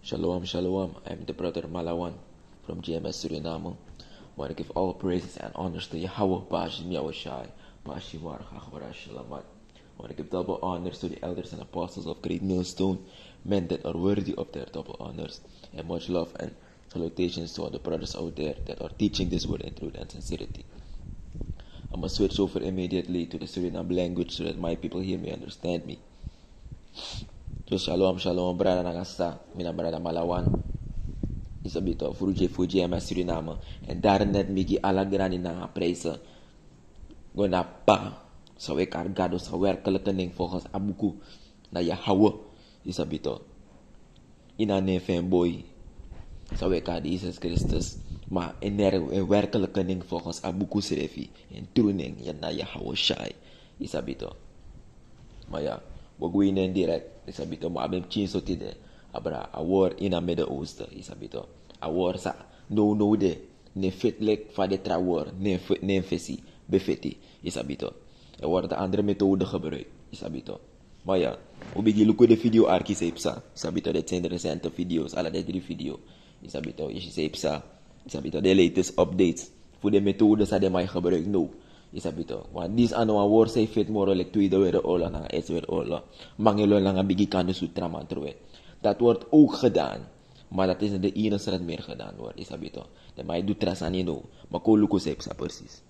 Shalom, shalom. I'm the brother Malawan from GMS Suriname. I want to give all praises and honors to Yahweh, Bashim Yahushai, Bashimar Chachvara Shalamat. I want to give double honors to the elders and apostles of Great Millstone, men that are worthy of their double honors, and much love and salutations to all the brothers out there that are teaching this word in truth and sincerity. I'm going to switch over immediately to the Suriname language so that my people here may understand me. So shalom, shalom, brada nagasta, mina brada Malawan. Isabito, fuji GMS Suriname. En daar net migi alagrani na prijzen. Gona pa, zou ik argado sa werkelijke ning volgens abuku na Yahweh. Isabito. Ina ne fanboy. Zou ik aan Jesus Christus. Maar in werkelijke ning volgens abuku serefi. En truning yan na Yahweh Shai. Isabito. Maar ja. We gaan direct, isabito mo abem chinso tide, abra a war in a Midden-Oosten, isabito. A war sa no de, ne fit lek fa de tra war, ne fesi, befeti, isabito. Er wordt andere methode gebruikt, isabito. Maar ja, we beginnen de video arki sepsa, isabito, dit zijn de recente video's, alle de 3 video's, isabito, je sepsa, isabito, de latest updates, voor de methode sa de mij gebruikt nou. Isabito, want this ano a war say fit more like Tweede Wereldoorlog na Eerste Wereldoorlog. Mangelo lang ang bigyan kan sutra man truwe. Dat wordt ook gedaan, maar dat is de enige dat meer gedaan wordt. Isabito, de mij doet trasan no, maar ko luko sepsa precies.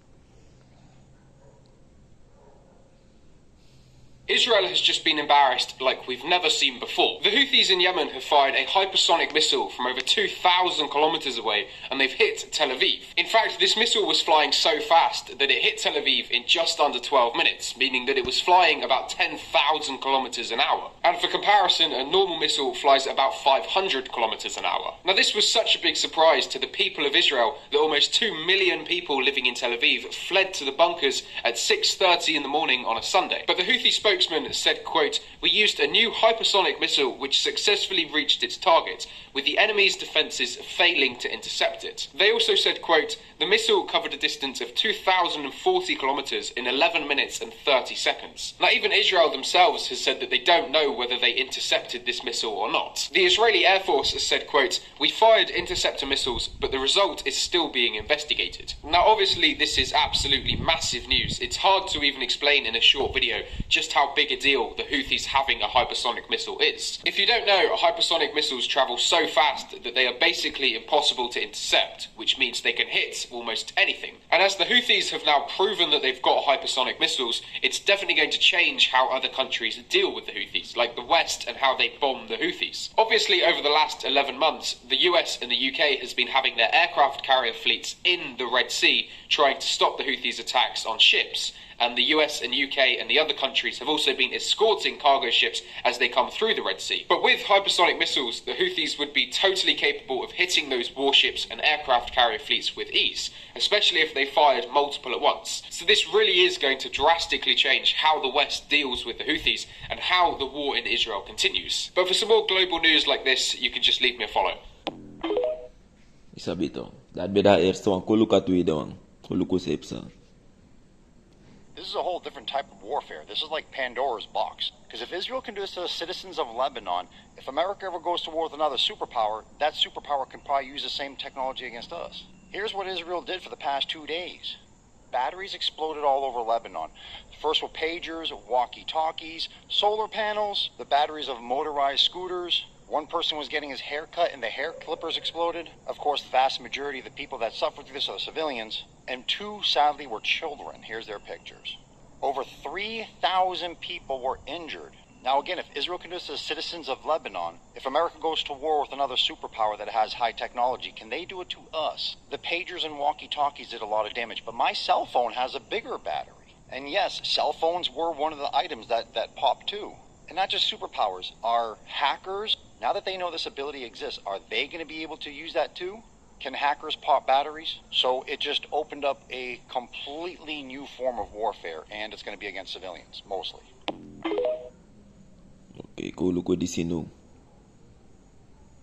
Israel has just been embarrassed like we've never seen before. The Houthis in Yemen have fired a hypersonic missile from over 2,000 kilometers away, and they've hit Tel Aviv. In fact, this missile was flying so fast that it hit Tel Aviv in just under 12 minutes, meaning that it was flying about 10,000 kilometers an hour. And for comparison, a normal missile flies about 500 kilometers an hour. Now, this was such a big surprise to the people of Israel that almost 2 million people living in Tel Aviv fled to the bunkers at 6:30 in the morning on a Sunday. But the Houthi spokesman said, quote, "We used a new hypersonic missile which successfully reached its target, with the enemy's defences failing to intercept it." They also said, quote, "The missile covered a distance of 2,040 kilometres in 11 minutes and 30 seconds. Now, even Israel themselves has said that they don't know whether they intercepted this missile or not. The Israeli Air Force has said, quote, "We fired interceptor missiles, but the result is still being investigated." Now, obviously, this is absolutely massive news. It's hard to even explain in a short video just how big a deal the Houthis having a hypersonic missile is. If you don't know, hypersonic missiles travel so fast that they are basically impossible to intercept, which means they can hit almost anything. And as the Houthis have now proven that they've got hypersonic missiles, it's definitely going to change how other countries deal with the Houthis, like the West and how they bomb the Houthis. Obviously, over the last 11 months, the US and the UK has been having their aircraft carrier fleets in the Red Sea trying to stop the Houthis' attacks on ships. And the US and UK and the other countries have also been escorting cargo ships as they come through the Red Sea. But with hypersonic missiles, the Houthis would be totally capable of hitting those warships and aircraft carrier fleets with ease, especially if they fired multiple at once. So this really is going to drastically change how the West deals with the Houthis and how the war in Israel continues. But for some more global news like this, you can just leave me a follow. Isabito, dat beda eerste wan kuluka tweede wan, kuluku sepsa. This is a whole different type of warfare. This is like Pandora's box. Because if Israel can do this to the citizens of Lebanon, if America ever goes to war with another superpower, that superpower can probably use the same technology against us. Here's what Israel did for the past 2 days. Batteries exploded all over Lebanon. First were pagers, walkie-talkies, solar panels, the batteries of motorized scooters. One person was getting his hair cut and the hair clippers exploded. Of course, the vast majority of the people that suffered through this are civilians. And 2, sadly, were children. Here's their pictures. Over 3,000 people were injured. Now, again, if Israel can do this to the citizens of Lebanon, if America goes to war with another superpower that has high technology, can they do it to us? The pagers and walkie-talkies did a lot of damage, but my cell phone has a bigger battery. And yes, cell phones were one of the items that popped too. And not just superpowers, are hackers, now that they know this ability exists, are they going to be able to use that too? Can hackers pop batteries? So it just opened up a completely new form of warfare, and it's going to be against civilians, mostly. Okay, kuluko di sino.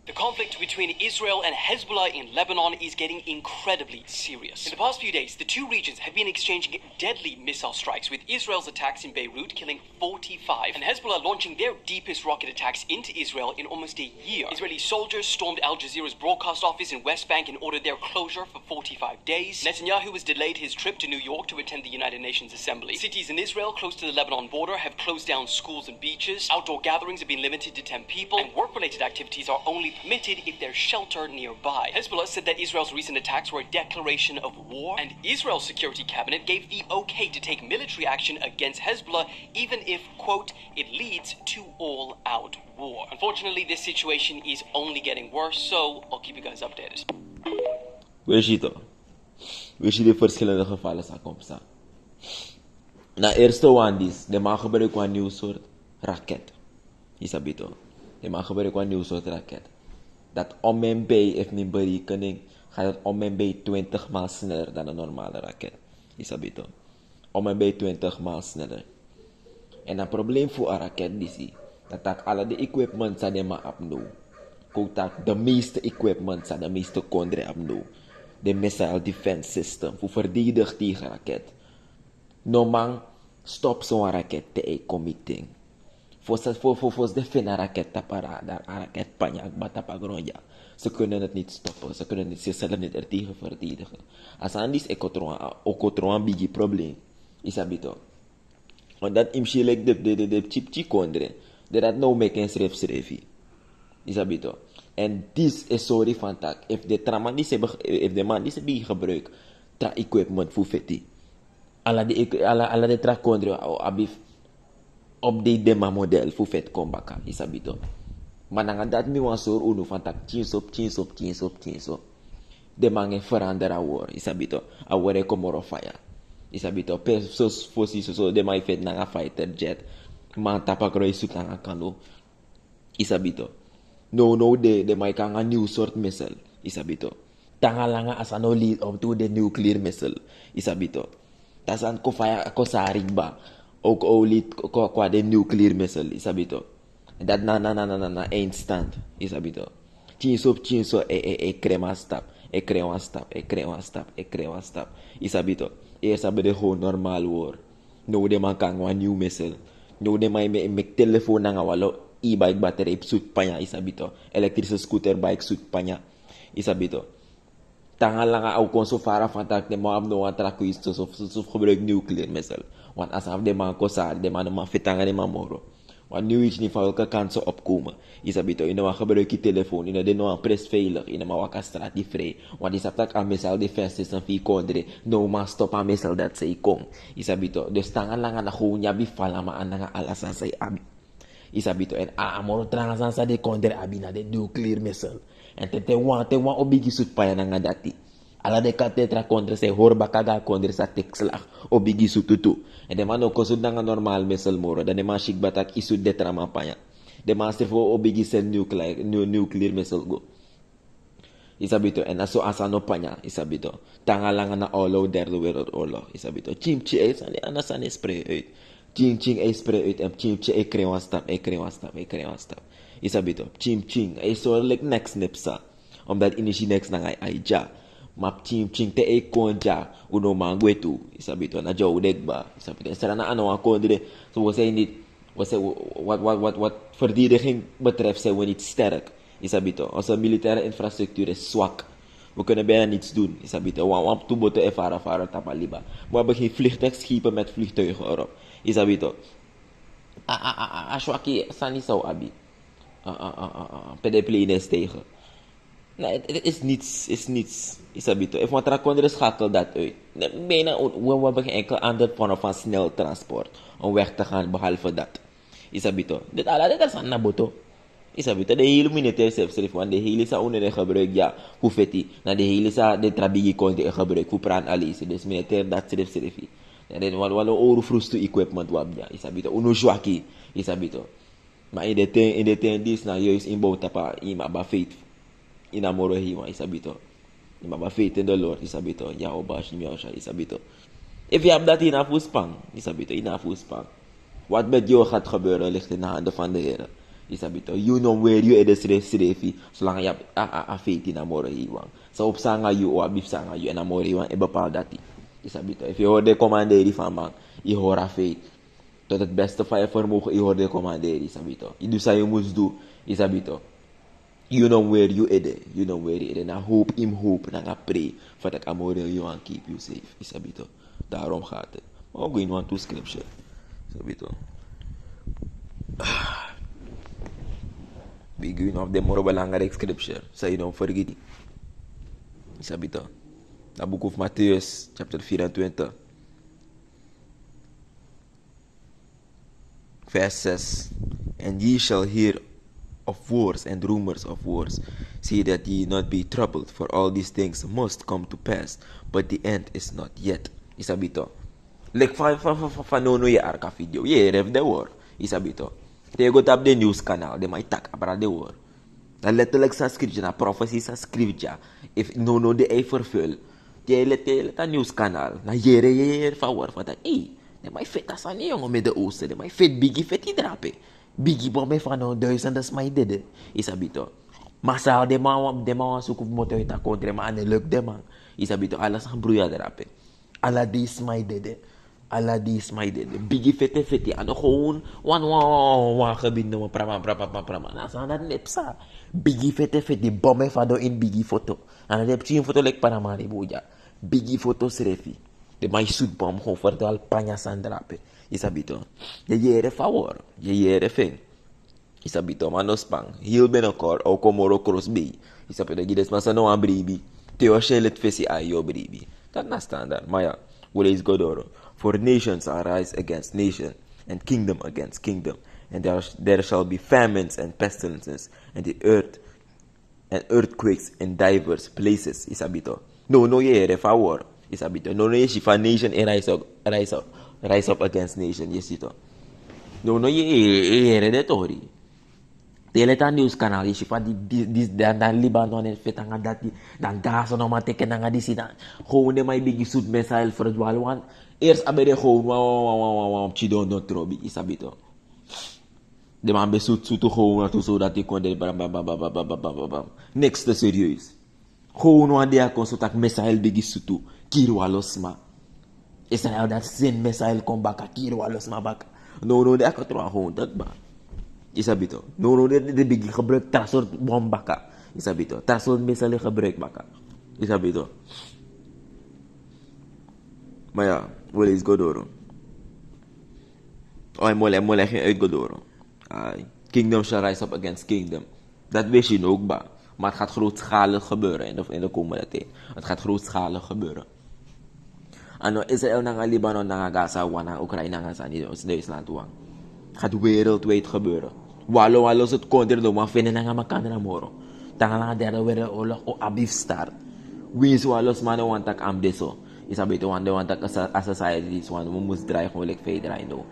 The conflict between Israel and Hezbollah in Lebanon is getting incredibly serious. In the past few days, the two regions have been exchanging deadly missile strikes, with Israel's attacks in Beirut killing 45, and Hezbollah launching their deepest rocket attacks into Israel in almost a year. Israeli soldiers stormed Al Jazeera's broadcast office in West Bank and ordered their closure for 45 days. Netanyahu has delayed his trip to New York to attend the United Nations Assembly. Cities in Israel close to the Lebanon border have closed down schools and beaches. Outdoor gatherings have been limited to 10 people, and work-related activities are only permitted if there's shelter nearby. Hezbollah said that Israel's recent attacks were a declaration of war, and Israel's security cabinet gave the okay to take military action against Hezbollah, even if, quote, it leads to all-out war. Unfortunately, this situation is only getting worse, so I'll keep you guys updated. Weet je de verschillende gevallen zijn komstaan? Na eerste wandis, de mag gebruiken een nieuw soort raket. Je sabi to. De mag gebruiken een nieuw soort raket. Dat om en bij heeft mijn berekening, gaat het om en bij 20 maal sneller dan een normale raket. Je sabi to. Om en bij 20 maal sneller. En een probleem voor een raket is dat alle de equipment zijn maar opnieuw. Dat de meeste equipment zijn de meeste kondre opnieuw. De missile defense system voor verdedigen tegen raket. No man stop zo'n raket te committing. Voor de fina raket tapara, daar raket panjak batapagronja. Ze kunnen het niet stoppen, ze kunnen zichzelf niet er tegen verdedigen. Als anders een big probleem. Is habito. Want dat imshi like de chip kondre. Dat nou make een schreef. Is habito. En dit is sorry van tak. If de man die ze gebruikt, tra equipment voor feti. Alla de tra kondre abif update de ma model voor vet kombaka. Is habito. Maar dan dat mi wan soor unu van tak chinsop. De man veranderen woord. Is habito. A wore komoro fire. Is habito. Persos fosi so de man vet na fighter jet. Man tapakro isut na kano. Is habito. No, de may kang een nieuw soort missile, isabito. Tangalanga as ano lead up to the nuclear missile, isabito. Tasan ko faya ko sarig ba, ook lead ko de nuclear missile, isabito. Dat na instant, isabito. Chinso, crema stap, isabito. Eerst hebben de gewoon normaal woord. No, de man kang een nieuw missile. No, de may make telefoon na nga walo. E-bike battery suit panya isabito. Elektrische scooter bike suit panya isabito. Tangan lang au kon so fara fantak de mo no atra ku isto so gebruik nuclear missile. Want as af de man ko sa de man ma fitanga de mamoro. Want nu is niet van welke kant ze opkomen. Isabito, in de gebruik je telefoon, in de no press veilig, in de ma straat die vrij. Want is dat aan missile defense system fi kodre, no ma stop aan missile dat ze kom. Isabito, dus tangan lang na gewoon yabi fala ma ananga alasan say abi. Isabito en amoro transan sa de konder abina de nuclear missile en te wan obigi sut pa yan nga dati ala de katetra konder se horba kaga konder sa tekslag obigi sututu en de man ook sud nga normal missile moro dan de man shik batak isud de trama pa yan de master fo obigi sen nuclear missile go isabito en aso asano pa nya isabito tangalangan na olo derde wereldoorlog isabito chimchi es anasane spray uit Ching spray uit en ching krewan stap. Isabito, ching so like next nipsa. Omdat initially next na ay ja. Map ching te konja uno mangwetu. Isabito na jo udegba. Isabito sara na ano ako dire. So was niet wat verdediging betreft zijn we niet sterk. Isabito, onze militaire infrastructuur is zwak. We kunnen bijna niets doen. Isabito, want toen moeten ervaren tapaliba. We hebben geen vliegtuigschepen met vliegtuigen erop. Isabito. Ashwaki sani sau abi. Pedepline is tegen. Nee, het is niets. Isabito. If wat rakonder schakel dat uit. Bijna, we hebben geen enkel ander vorm van snel transport om weg te gaan behalve dat. Isabito. Dit is aan naboto. Isabito, de hele militair zelfs, want de hele sa onder gebruik ja, hoe feti. Na de hele sa de trabigi kon de gebruik hoe praan alisi. Dus militair dat zelfs. En dan walo oru frustu equipment wabja. Isabito, uno joaki. Isabito. Maar in de ten dis na juist inbouw tapa ima ba faith. Inamoro hiwa isabito. Ima ba faith in the Lord isabito. Ja obash miosha isabito. If je hebt dat in afvoerspang, isabito, in afvoerspang. Wat met jou gaat gebeuren ligt in de handen van de Heer. Isabito, you know where you is refi, zolang je a feit in amore iwang. Sa op sanga you o abif sanga you en amore iwang e bepaal dati. Isabito, if je hoort de commanderi van man, je hoort a feit. Tot het beste van je vermogen, je hoort de commanderi, Isabito. Je doet wat je moet doen, Isabito. You know where you is, you know where you is. Na hoop, na pray, for dat amore you and keep you safe, Isabito. Daarom gaat het. Maar ook in one to scripture, Isabito. Begin of the more belangrijk scripture. So you don't forget it. Isabito. The book of Matthew, chapter 24. Verse 6. And ye shall hear of wars and rumors of wars. See that ye not be troubled, for all these things must come to pass, but the end is not yet. Isabito. Like van no je arka video. Je ref de war. Isabito. Te go tap de news kanaal, de mai tak abra de war. Dan letterlijk sa scripture, na prophecy sa scripture. If no de ei vervul. Je let a news kanaal. Na jere van war van dat. De mai vet as aan jongen met de oosten. De mai vet biggie vet die drape. Biggie bombe van no 1000 dat is mij dede. Isabito. Masal de man zoeken motor ita kontre maar aan de lukt de man. Isabito alles aan broeia drape. Ala dis mij dede. Ala dis mij dede. Biggie fete. Ano gewoon wan gebinden mo prama. Nasa dat nepsa. Biggie fete. Bombe fado in biggie foto. Ana de pchi foto lek para mari buja. Biggie foto srefi. De mai suit bom gewoon voor de alpanya sandrape. Isabito. Je jere favor. Je jere feng. Isabito manospang. Heel binnenkort au komoro crossbay. Isabito gides masa no an bribi. Teo shelet fesi ayo bribi. Dat na standaard. Maar ja. What is Godoro? For nations arise against nation, and kingdom against kingdom, and there shall be famines and pestilences, and the earth and earthquakes in diverse places. Isabito. No ye favor. Isabito. No ye shifa nation and rise up against nation. Yesito. No ye redditori. Teleta news kanaal is van dan Libanon en vet aan dat dan Gaza nog maar teken aan die zit gewoon de mij bigi zoet missile voor het want eerst abere gewoon chidon trobi Isabito de man be zoet gewoon to zodat die kon de bam next te serieus gewoon wanneer kon zodat missile bigi zoet kiro losma Israel dat zin missile kom baka kiro losma baka no de akotro gewoon dat ba Isabito. No, de bigi gebruik trasor bom baka. Isabito. Trasor misali gebruik baka. Isabito. Maar ja, wel is Godoro. Mole geen uit Godoro. Kingdom shall rise up against kingdom. Dat wist je ook ba. Maar het gaat grootschalig gebeuren in de komende tijd. Het gaat grootschalig gebeuren. Ano Israël na Libanon na Gaza, na Oekraïne na Duitsland wang. Het gaat wereldwijd gebeuren. Walo het konter do maar vinden nga makandra moro. Tanga nga derde wereldoorlog o abif start. Wins walos man wantak am deso. Isabito wantak as society is one must draai gewoon like verder no.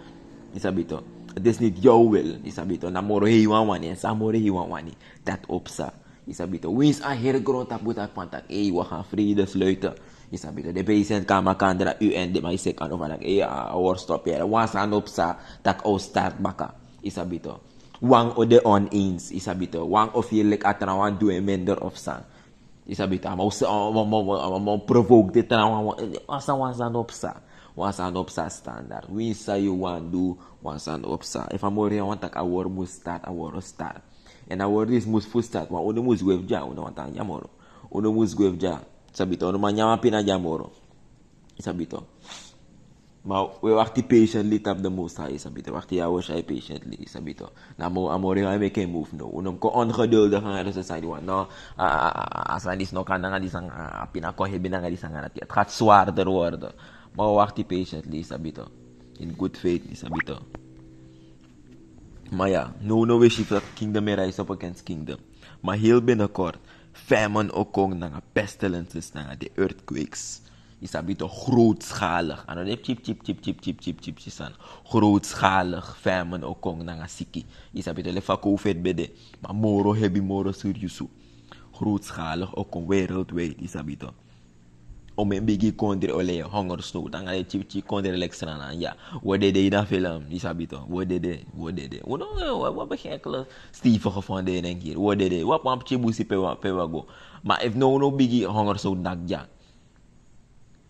Isabito. Het is niet jouw wil. Isabito na moro hiwan wani, sa moro hiwan wani. Dat opsa. Isabito. Wins a heel groot abutak pantak. We gaan vrede sluiten. Isabito. De patient kan makandra UN de mai se kan over war stop here. Was an opsa tak o start baka. Isabito. Wang o de on-ins, Isabito. Wang of je like atra wan do minder of sang. Isabito. Mo provoke dit na wasan opsa standard. We say you want do wasan opsa. If amore want tak a war must start, a war start. And a war is must full start. Wan uno must gwef ja, uno want ang yamoro. Uno must gwef ja. Isabito. Uno man yama pina jamoro. Isabito. Maar we wachten patiently tap the most high, Isabito. Wachten jou shy patiently, Isabito. Na mo amore ga make a move no. Unom ko ongeduldig gaan er zijn die no. As aan is no kan nga disang pinako hebi nga disang natin. Het gaat zwaarder worden. Maar we wachten patiently, Isabito. In good faith, Isabito. Maar ja, no wish if that kingdom may rise up against kingdom. Maar heel binnenkort famine ook kong na pestilences na de earthquakes. Isabito grootschalig. Ano de chip san. Grootschalig famine ook kong na siki. Isabito lefa COVID bede. Maar moro hebi moro seriousou. Grootschalig ook kong wereldwijd. Isabito. om een bigi kondre ole hongersnood dan ga je chi kondre lekstra na ja wat de na film die sabito wat de wat begekele stevige van de denk hier wat de wat pam chi busi pe wa go maar if no bigi hongersnood dak ja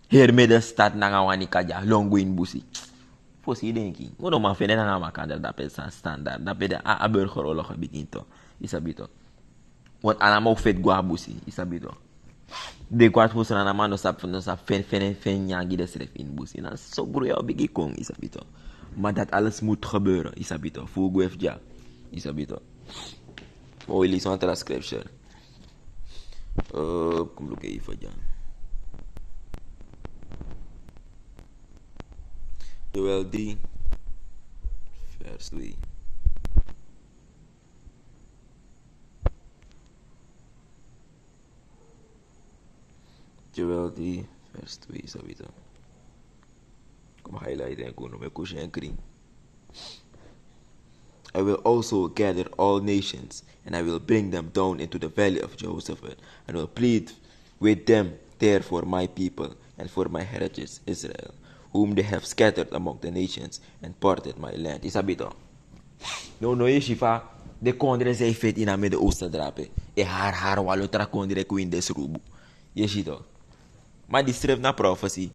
hier midden stad na ngawani kaja longo in busi fosi denki wono ma fene na ma kader da pe standard da pe de a burger oorlog begin to isabito want anama ook vet gua busi isabito de kwart fuso na mano sa fen nyangi de stref in busi na so bro ya bigi kong isabito maar dat alles moet gebeuren isabito fu gwef ja isabito o ili son transcription kom look even ja Joel 3 vers 2 Joel 3 vers 2 sabito. Kom highlight en kuno me kusje en kring. I will also gather all nations, and I will bring them down into the valley of Jehoshaphat, and will plead with them there for my people and for my heritage Israel, whom they have scattered among the nations and parted my land. Isabito. No yeshiva de kondre zei fet in de oosten drape. E haar walo tra kondre kuin des rubu. Yeshito. Maar die schreef na prophecy.